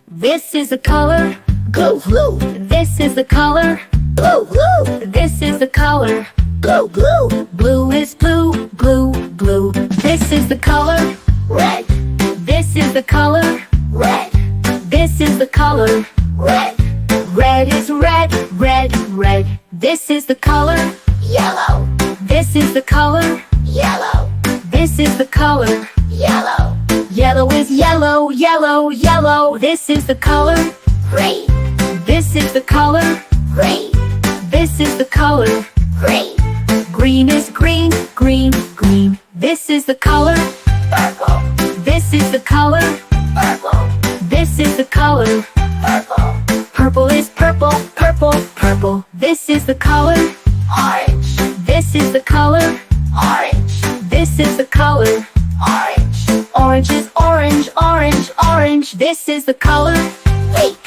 This is the color Blue, blue, This is the color blue, blue, This is the color blue, blue, Blue is blue, blue, blue. This is the color red, This is the color red, This is the color red, Red is red, red, red. This is the color yellow, This is the color yellow, This is the color yellow, Yellow is yellow, yellow, yellow. This is the color green, This is the color green, This is the color green, Green is green, green, green. This is the color purple, This is the color purple, This is the color purple, Purple is purple, purple, purple. This is the color orange, This is the color orange, This is the color orange, Orange is orange, orange, orange. This is the color pink,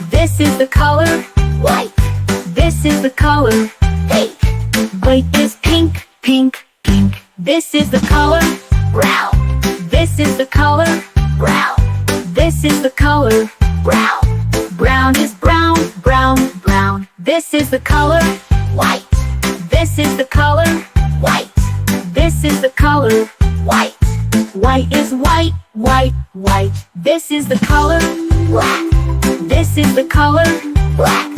This is the color white, This is the color pink, White is pink, pink, pink. This is the color brown, This is the color brown, This is the color brown, Brown is brown, brown, brown. This is the color white, This is the color white, This is the color white, White is white, white, white. This is the color black, This is the color black,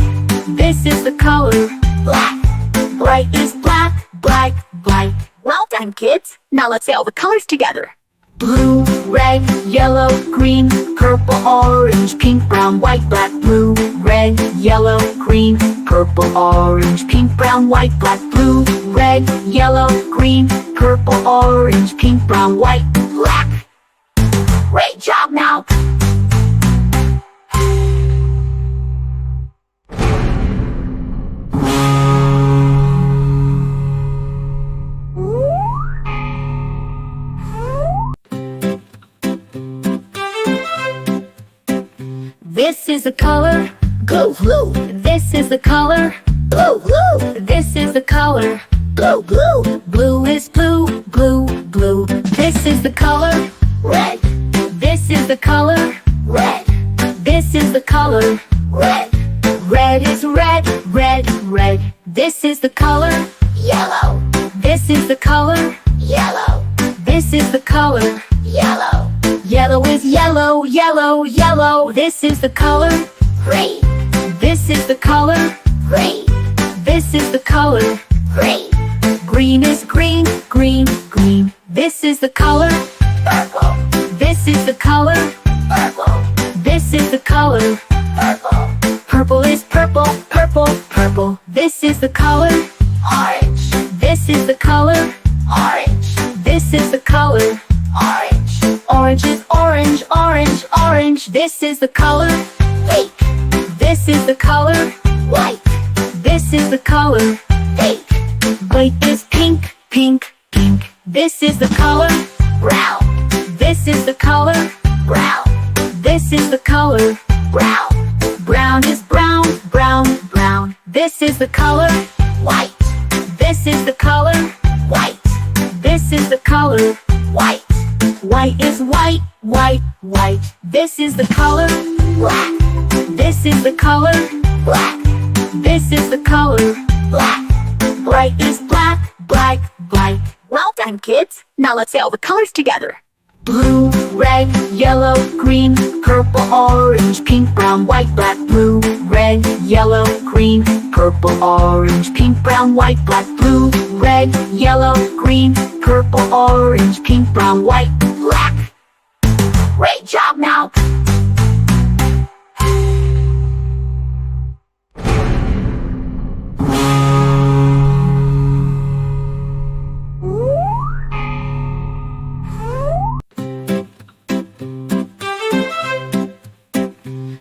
This is the color black. Bright is black, black, black. Well done, kids. Now let's say all the colors together. Blue, red, yellow, green, purple, orange, pink, brown, white, black, blue, red, yellow, green, purple, orange, pink, brown, white, black, blue, red, yellow, green, purple, orange, pink, brown, white, Black. Great job now. This is the color Blue, blue, This is the color blue, blue, This is the color blue, blue, Blue is blue, blue, blue. This is the color red, This is the color red, This is the color red, Red is red, red, red. This is the color yellow, This is the color yellow, This is the color yellow, Yellow is yellow, yellow, yellow. This is the color green, This is the color green, This is the color green, Green is green, green, green. This is the color purple, This is the color purple, This is the color purple, Purple is purple, purple, purple. This is the color orange, This is the color orange, This is the color orange, Orange is orange, orange, orange. This is the color pink, This is the color white, This is the color pink, White is pink, pink, pink. This is the color brown, This is the color brown, This is the color brown, Brown is brown, brown, brown. This is the color white, This is the color white, This is the color white, White is white, white, white. This is the color black, This is the color black, This is the color black. Bright is black, black, black. Well done, kids. Now let's say all the colors together. Blue, red, yellow, green, purple, orange, pink, brown, white, black, blue, red, yellow, green, purple, orange, pink, brown, white, black, blue, red, yellow, green, purple, orange, pink, brown, white, Black. Great job now.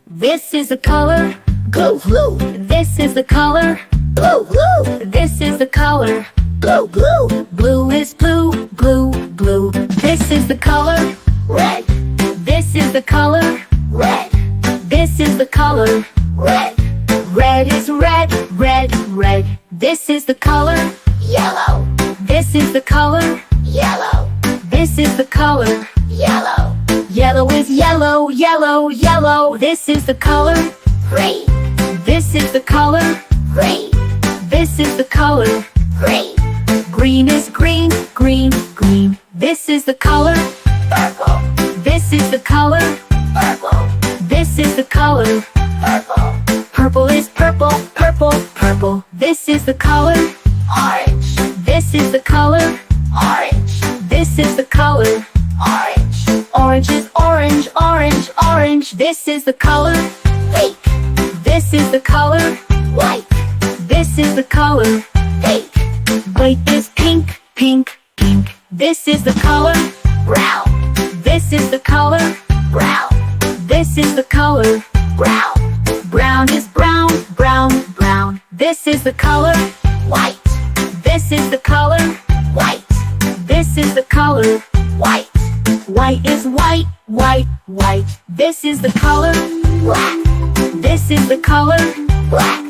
This is the color Blue, blue, This is the color blue, blue, This is the color blue, blue, Blue is blue, blue, blue. This is the color red, This is the color red, This is the color red, Red is red, red, red. This is the color yellow, This is the color yellow, This is the color yellow, Yellow is yellow, yellow, yellow. This is the color. Green, This is the color. green, This is the color. green, Green is green, green, green. This is the color. purple, This is the color. purple, This is the color. purple, Purple is purple, purple, purple. This is the color. orange, This is the color. orange, This is the color. orange, Orange is orange, orange, orange. This is the color. pink, This is the color. white, This is the color. pink, White is pink, pink, pink. This is the color. brown, This is the color. brown, This is the color. brown, Brown is brown, brown, brown. This is the color. white, This is the color. white, This is the color. white, White is white, white, white. This is the color. black, This is the color. black,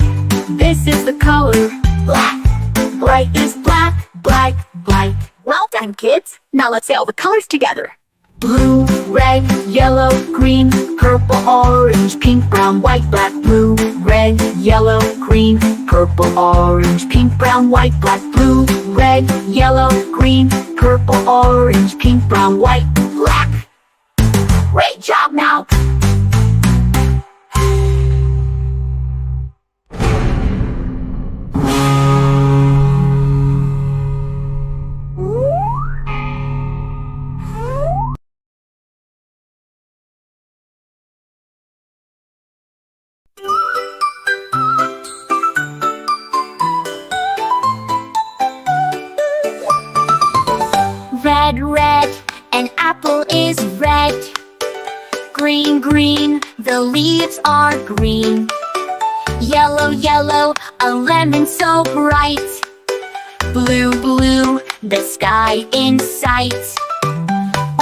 This is the color. black. Bright is black, black, black. Well done, kids. Now let's say all the colors together. Blue, red, yellow, green, purple, orange, pink, brown, white, black, blue, red, yellow, green, purple, orange, pink, brown, white, black, blue, red, yellow, green, purple, orange, pink, brown, white, Black. Great job, now. Red, red, an apple is red. Green, green, the leaves are green. Yellow, yellow, a lemon so bright. Blue, blue, the sky in sight.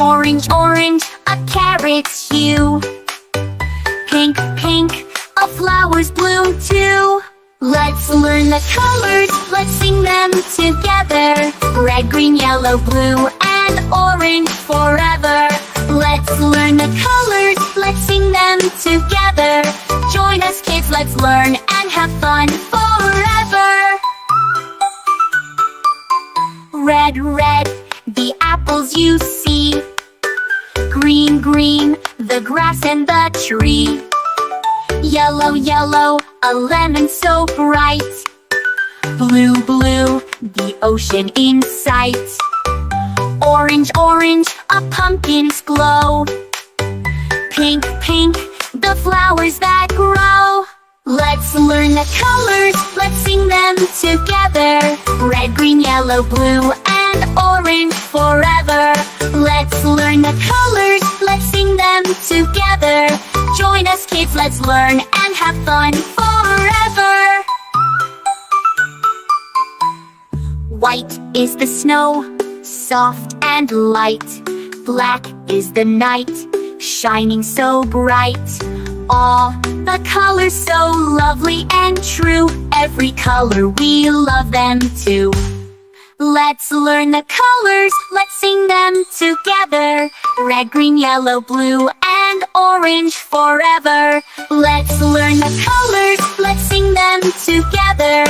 Orange, orange, a carrot's hue. Pink, pink, a flower's bloom too. Let's learn the colors, let's sing them together. Red, green, yellow, blue, and orange forever. Let's learn the colors, let's sing them together. Join us kids, let's learn and have fun forever. Red, red, the apples you see. Green, green, the grass and the tree. Yellow, yellow, a lemon so bright. Blue, blue, the ocean in sight. Orange, orange, a pumpkin's glow. Pink, pink, the flowers that grow. Let's learn the colors, let's sing them together. Red, green, yellow, blue, and orange forever. Let's learn the colors, let's sing them together. Join us kids, let's learn and have fun forever. White is the snow, soft and light. Black is the night, shining so bright. All the colors so lovely and true. Every color we love them too. Let's learn the colors, let's sing them together. Red, green, yellow, blue, and orange forever. Let's learn the colors, let's sing them together.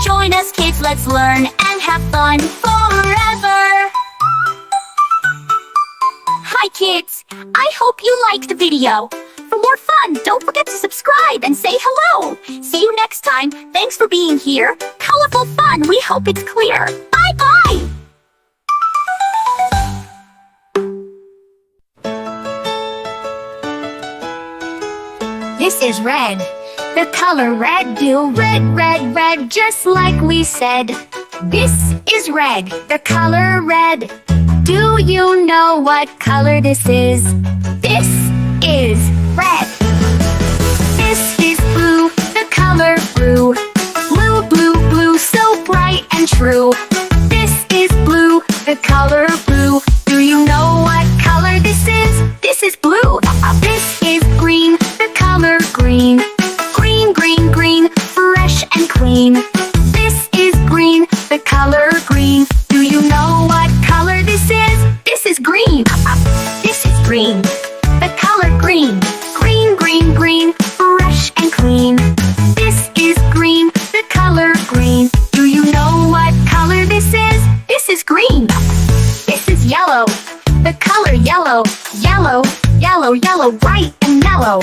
Join us kids, let's learn and have fun forever. Hi kids, I hope you liked the video. For more fun, don't forget to subscribe and say hello. See you next time. Thanks for being here. Colorful fun, we hope it's clear. Bye-bye! This is red. The color red, do red, red, red, just like we said. This is red, the color red. Do you know what color this is? This is red. This is blue, the color blue. Blue, blue, blue, so bright and true. This is blue, the color blue. Do you know what color this is? This is blue. This is green, the color green. Green, green, green, fresh and clean. This is green, the color green. Do you know what color this is? This is green. This is green. Green, green, green, green, fresh and clean. This is green, the color green. Do you know what color this is? This is green. This is yellow, the color yellow. Yellow, yellow, yellow, bright and yellow.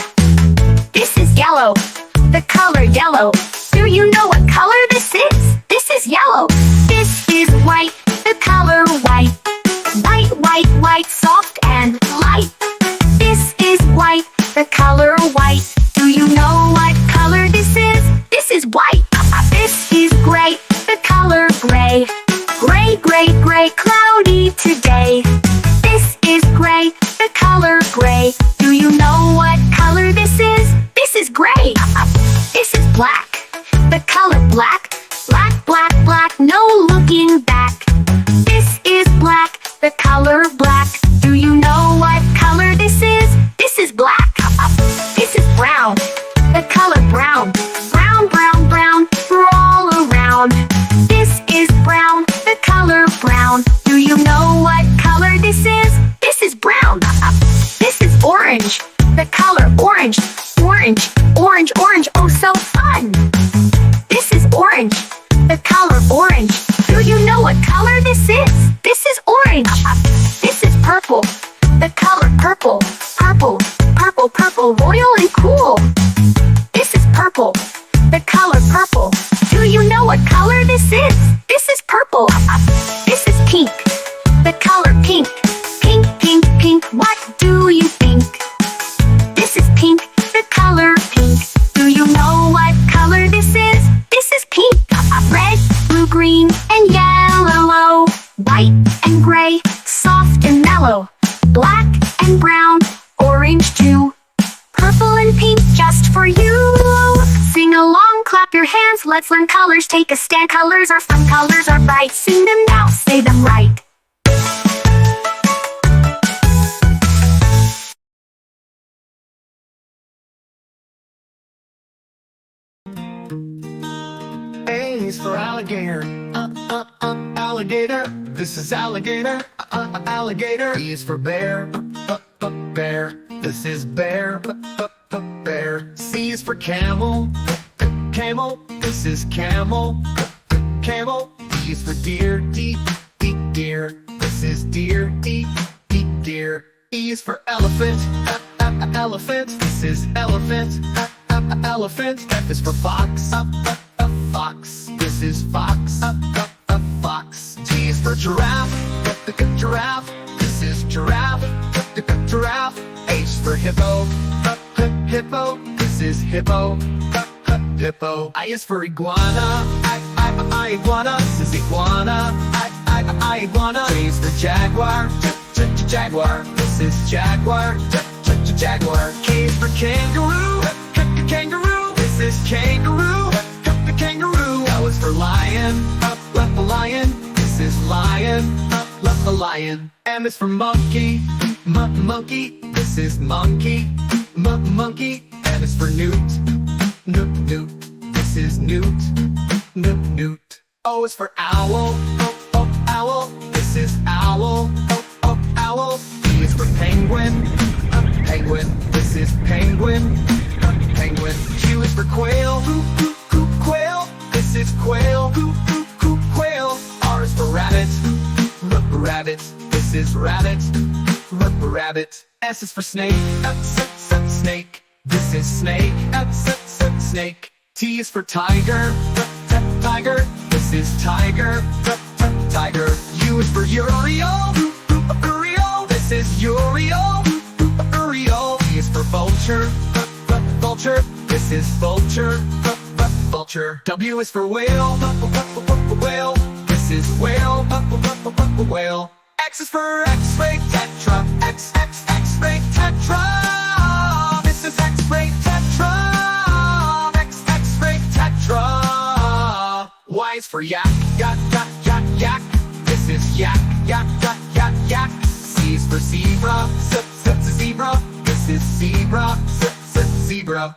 This is yellow, the color yellow. Do you know what color this is? This is yellow. This is white, the color white. White, white, white, soft and light. This is white, the color white. Do you know what color this is? This is white. This is gray, the color gray. Gray, gray, gray, cloudy today. This is gray, the color gray. Do you know what color this is? This is gray. This is black, the color black. Black, black, black, no looking back. This is black, the color black. Do you know what color this is? This is black. This is brown, the color brown. Brown, brown, brown, all around. This is brown, the color brown. Do you know what color this is? This is brown. This is orange, the color orange. Orange, orange, orange, oh so fun. This is orange, the color orange. Do you know what color this is? This is orange. This is purple, the color purple. Purple, purple, purple, royal and cool. This is purple, the color purple. Do you know what color this is? This is purple. This is pink, the color pink. Pink, pink, pink, what do you think? This is pink, the color pink. Do you know what color this is? This is pink. Red, blue, green, and yellow. White and gray, soft and mellow. Black and brown, orange too. Purple and pink just for you. Sing along, clap your hands, let's learn colors. Take a stand, colors are fun, colors are bright. Sing them now, say them right. A is for alligator. Alligator. This is alligator. Alligator. B is for bear. Bear. This is bear. Bear. C is for camel. Camel. This is camel. Camel. D is for deer. Deer. This is deer. Deer. E is for elephant. Elephant. This is elephant. Elephant. F is for fox. Fox. This is fox. Fox. G is for giraffe. Giraffe. This is giraffe. Giraffe. H for hippo. Hippo. This is hippo. Hippo. I is for iguana. Iguana. This is iguana. Iguana. J is for jaguar. Jaguar. This is jaguar. Jaguar. K is for kangaroo. Kangaroo. This is kangaroo. Kangaroo. L is for lion. Lion. This is lion. Lion. M is for monkey. Monkey. This is monkey. Monkey. N is for newt. Newt. This is newt. Newt. O is for owl. Owl. This is owl. Owl. P is for penguin. Penguin. This is penguin. Penguin. Q is for quail. Quail. This is quail. Quail. R is for rabbit. Rabbit. This is rabbit. Rabbit. S is for snake. Snake. This is snake. Snake. T is for tiger. Tiger. This is tiger. Tiger. U is for Uriel. Uriel. This is Uriel. Uriel. V is for vulture. Vulture. This is vulture. Vulture. W is for whale. Whale. This is whale. Whale. X is for X-ray tetra. X-ray tetra. This is X-ray tetra. X-ray tetra. Y is for yak. Yak. This is yak. Yak. Z is for zebra. Zebra. This is zebra. Zebra.